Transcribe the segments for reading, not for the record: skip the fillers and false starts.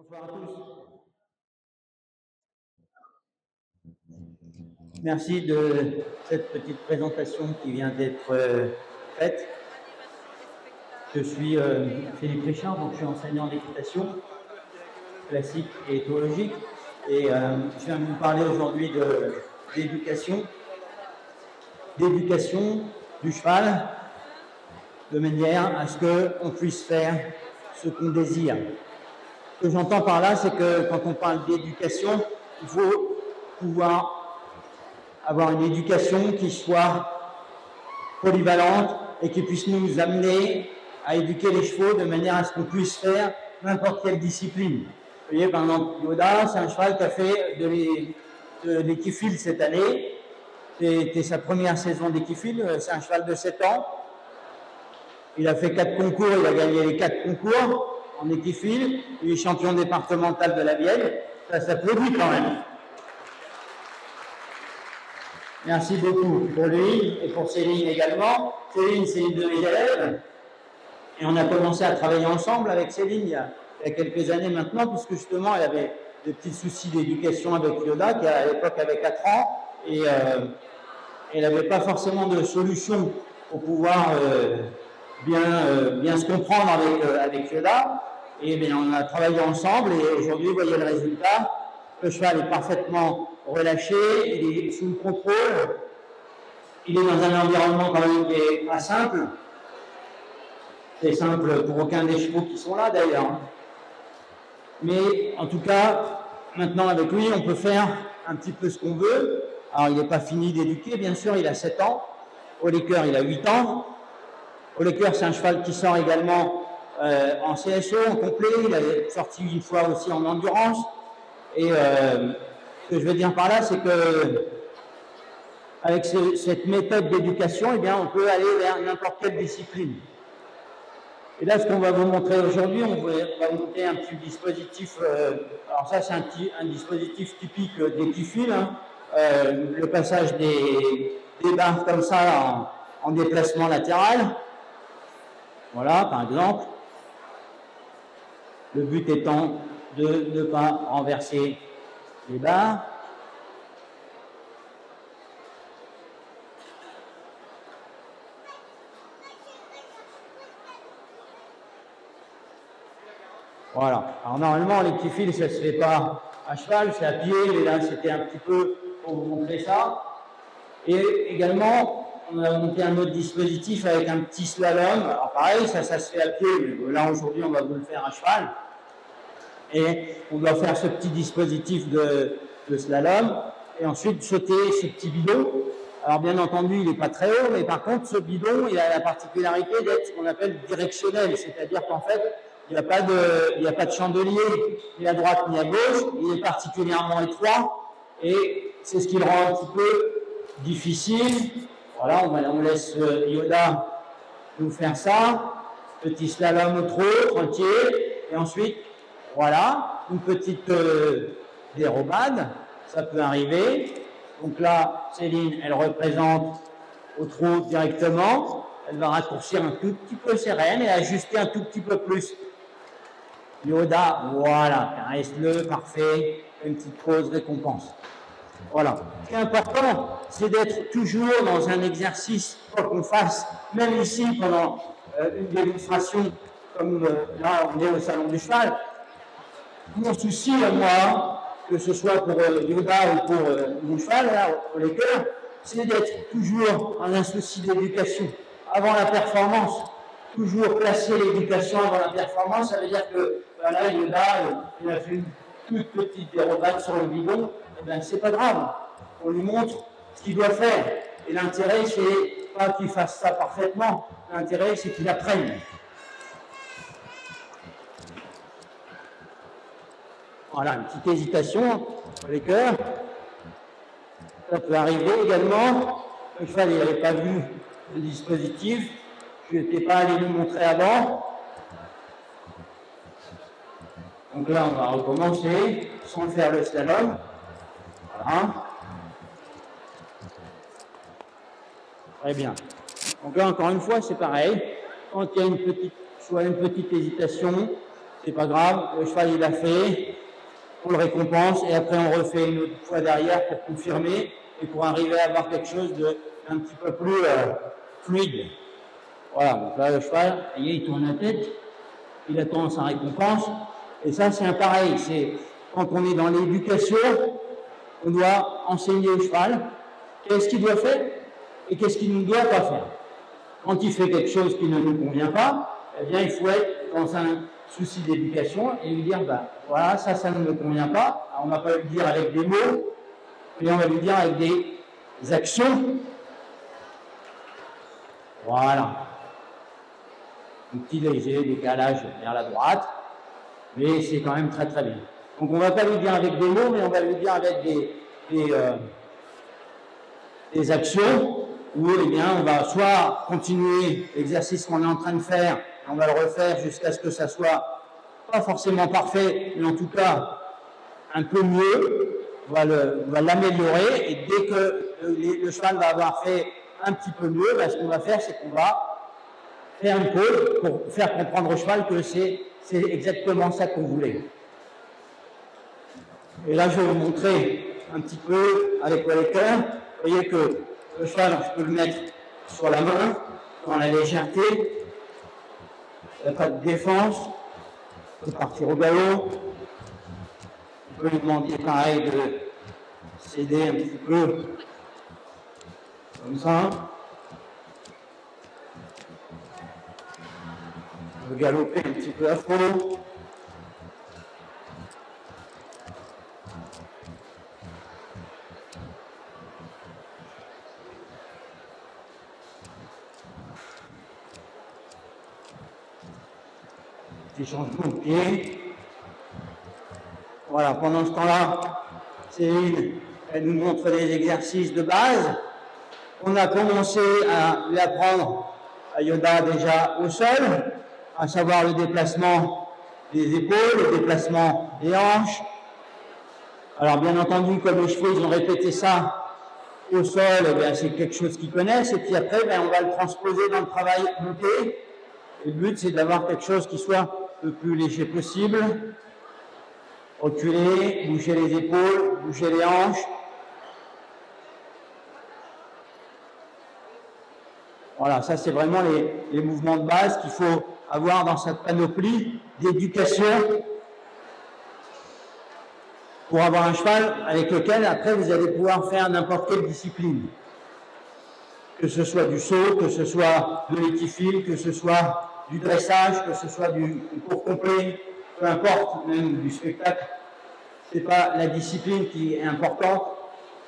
Bonsoir à tous. Merci de cette petite présentation qui vient d'être faite. Je suis Philippe Richard, donc je suis enseignant d'équitation classique et éthologique. Et je viens vous parler aujourd'hui d'éducation du cheval, de manière à ce qu'on puisse faire ce qu'on désire. Ce que j'entends par là, c'est que quand on parle d'éducation, il faut pouvoir avoir une éducation qui soit polyvalente et qui puisse nous amener à éduquer les chevaux de manière à ce qu'on puisse faire n'importe quelle discipline. Vous voyez, par exemple, Yoda, c'est un cheval qui a fait de l'équifile cette année. C'était sa première saison d'équifile, c'est un cheval de 7 ans. Il a fait 4 concours, il a gagné les 4 concours en équifile. Il est champion départemental de la Vienne. Ça s'applaudit quand même. Merci beaucoup pour lui et pour Céline également. Céline, c'est une de mes élèves. Et on a commencé à travailler ensemble avec Céline il y a quelques années maintenant, puisque justement, elle avait des petits soucis d'éducation avec Yoda, qui à l'époque avait 4 ans. Et elle n'avait pas forcément de solution pour pouvoir bien se comprendre avec Yoda. Et bien, on a travaillé ensemble et aujourd'hui, vous voyez le résultat. Le cheval est parfaitement relâché, il est sous le contrôle, il est dans un environnement quand même qui n'est pas simple. C'est simple pour aucun des chevaux qui sont là d'ailleurs. Mais en tout cas, maintenant avec lui, on peut faire un petit peu ce qu'on veut. Alors il n'est pas fini d'éduquer, bien sûr, il a 7 ans. Oléker, il a 8 ans. Oléker, c'est un cheval qui sort également en CSO, en complet. Il a sorti une fois aussi en endurance. Et ce que je veux dire par là, c'est que avec cette méthode d'éducation, eh bien, on peut aller vers n'importe quelle discipline. Et là, ce qu'on va vous montrer aujourd'hui, on va vous montrer un petit dispositif. Alors ça, c'est un dispositif typique d'équifile. Hein, le passage des barres comme ça en déplacement latéral. Voilà, par exemple. Le but étant de ne pas renverser les barres. Voilà. Alors normalement, les petits fils, ça ne se fait pas à cheval, c'est à pied, mais là, c'était un petit peu pour vous montrer ça. Et également, on a monté un autre dispositif avec un petit slalom. Alors pareil, ça se fait à pied, mais là, aujourd'hui, on va vous le faire à cheval. Et on doit faire ce petit dispositif de slalom, et ensuite sauter ce petit bidon. Alors bien entendu, il n'est pas très haut, mais par contre, ce bidon, il a la particularité d'être ce qu'on appelle directionnel, c'est-à-dire qu'en fait, il n'y a pas de chandelier, ni à droite ni à gauche, il est particulièrement étroit, et c'est ce qui le rend un petit peu difficile. Voilà, on laisse Yoda nous faire ça, petit slalom au trot, tranquille, et ensuite, voilà, une petite dérobade, ça peut arriver. Donc là, Céline, elle représente au trot directement. Elle va raccourcir un tout petit peu ses rênes et ajuster un tout petit peu plus. Yoda, voilà, caresse-le, parfait. Une petite pause, récompense. Voilà. Ce qui est important, c'est d'être toujours dans un exercice, quoi qu'on fasse, même ici, pendant une démonstration, comme là, on est au salon du cheval. Mon souci à moi, que ce soit pour Yoda ou pour mon cheval, là, pour les cœurs, c'est d'être toujours en un souci d'éducation. Avant la performance, toujours placer l'éducation avant la performance, ça veut dire que là, Yoda, il a fait une toute petite dérobade sur le bidon, et bien c'est pas grave. On lui montre ce qu'il doit faire. Et l'intérêt, c'est pas qu'il fasse ça parfaitement, l'intérêt, c'est qu'il apprenne. Voilà, une petite hésitation sur les cœurs. Ça peut arriver également. Le cheval, il n'avait pas vu le dispositif. Je n'étais pas allé lui montrer avant. Donc là, on va recommencer sans faire le slalom. Voilà. Très bien. Donc là, encore une fois, c'est pareil. Quand il y a soit une petite hésitation, c'est pas grave, le cheval il a fait, on le récompense et après on refait une autre fois derrière pour confirmer et pour arriver à avoir quelque chose d'un petit peu plus fluide. Voilà, donc là le cheval, il tourne la tête, il attend sa récompense et ça c'est un pareil, c'est quand on est dans l'éducation, on doit enseigner au cheval qu'est-ce qu'il doit faire et qu'est-ce qu'il ne doit pas faire. Quand il fait quelque chose qui ne nous convient pas, eh bien, il faut être dans un souci d'éducation et lui dire, voilà, ça ne me convient pas. Alors, on ne va pas lui dire avec des mots, mais on va lui dire avec des actions. Voilà. Un petit léger décalage vers la droite, mais c'est quand même très très bien. Donc on ne va pas lui dire avec des mots, mais on va lui dire avec des actions où eh bien, on va soit continuer l'exercice qu'on est en train de faire, on va le refaire jusqu'à ce que ça soit pas forcément parfait, mais en tout cas un peu mieux, on va l'améliorer et dès que le cheval va avoir fait un petit peu mieux, ce qu'on va faire, c'est qu'on va faire une pause pour faire comprendre au cheval que c'est exactement ça qu'on voulait. Et là, je vais vous montrer un petit peu avec le lecteur. Vous voyez que le cheval, je peux le mettre sur la main, dans la légèreté. Il n'y a pas de défense. On peut partir au galop. On peut lui demander pareil de céder un petit peu. Comme ça. On peut galoper un petit peu à fond. Petit changement de pied. Voilà, pendant ce temps-là, Céline, elle nous montre des exercices de base. On a commencé à lui apprendre à Yoda déjà au sol, à savoir le déplacement des épaules, le déplacement des hanches. Alors bien entendu, comme les chevaux, ils ont répété ça au sol, c'est quelque chose qu'ils connaissent. Et puis après, on va le transposer dans le travail monté. Et le but, c'est d'avoir quelque chose qui soit le plus léger possible. Reculer, bouger les épaules, bouger les hanches. Voilà, ça c'est vraiment les mouvements de base qu'il faut avoir dans cette panoplie d'éducation pour avoir un cheval avec lequel après vous allez pouvoir faire n'importe quelle discipline. Que ce soit du saut, que ce soit de l'équifile, que ce soit du dressage, que ce soit du cours complet, peu importe, même du spectacle. Ce n'est pas la discipline qui est importante,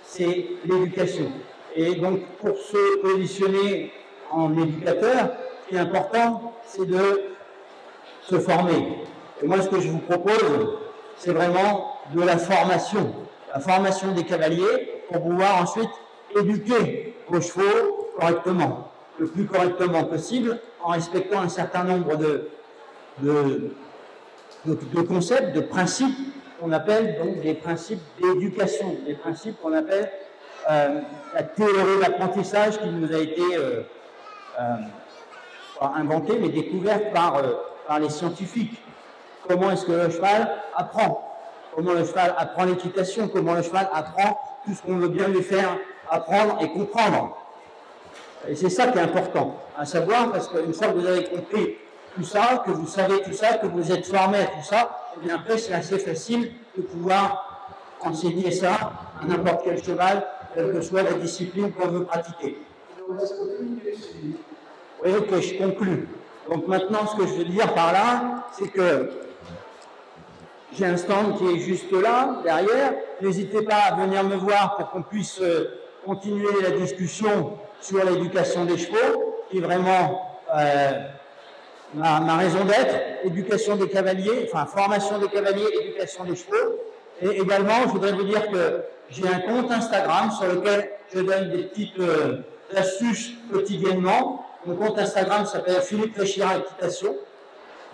c'est l'éducation. Et donc pour se positionner en éducateur, ce qui est important, c'est de se former. Et moi, ce que je vous propose, c'est vraiment de la formation des cavaliers pour pouvoir ensuite éduquer vos chevaux correctement, le plus correctement possible, en respectant un certain nombre de concepts, de principes qu'on appelle donc des principes d'éducation, des principes qu'on appelle la théorie de l'apprentissage qui nous a été pas inventée, mais découverte par les scientifiques. Comment est-ce que le cheval apprend? Comment le cheval apprend l'équitation? Comment le cheval apprend tout ce qu'on veut bien lui faire apprendre et comprendre? Et c'est ça qui est important à savoir, parce qu'une fois que vous avez compris tout ça, que vous savez tout ça, que vous êtes formé à tout ça, et bien après c'est assez facile de pouvoir enseigner ça à n'importe quel cheval, quelle que soit la discipline qu'on veut pratiquer. Oui, ok, je conclue. Donc maintenant, ce que je veux dire par là, c'est que j'ai un stand qui est juste là, derrière. N'hésitez pas à venir me voir pour qu'on puisse continuer la discussion sur l'éducation des chevaux, qui est vraiment ma raison d'être, éducation des cavaliers, enfin formation des cavaliers, éducation des chevaux. Et également, je voudrais vous dire que j'ai un compte Instagram sur lequel je donne des petites astuces quotidiennement. Mon compte Instagram s'appelle Philippe Réchard Équitation.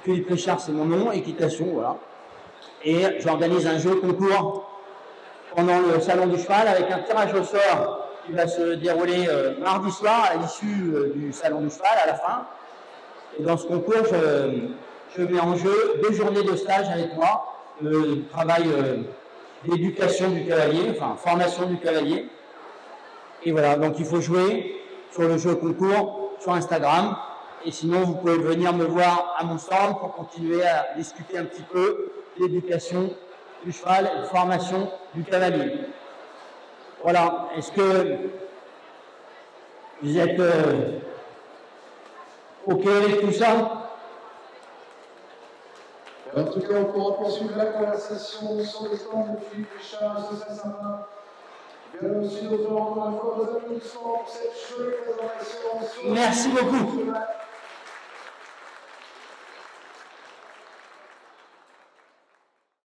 Philippe Réchard, c'est mon nom, Équitation, voilà. Et j'organise un jeu concours pendant le salon du cheval avec un tirage au sort qui va se dérouler mardi soir à l'issue du salon du cheval, à la fin. Et dans ce concours, je mets en jeu 2 journées de stage avec moi, travail d'éducation du cavalier, enfin formation du cavalier. Et voilà, donc il faut jouer sur le jeu concours, sur Instagram. Et sinon, vous pouvez venir me voir à mon stand pour continuer à discuter un petit peu l'éducation du cheval et formation du cavalier. Voilà, est-ce que vous êtes OK avec tout ça? En tout cas, on pourra poursuivre la conversation sur le stand de Philippe Richard, de Saint-Symphorien. Bien aussi, encore une fois, vos applaudissements pour cette jolie présentation. Merci beaucoup.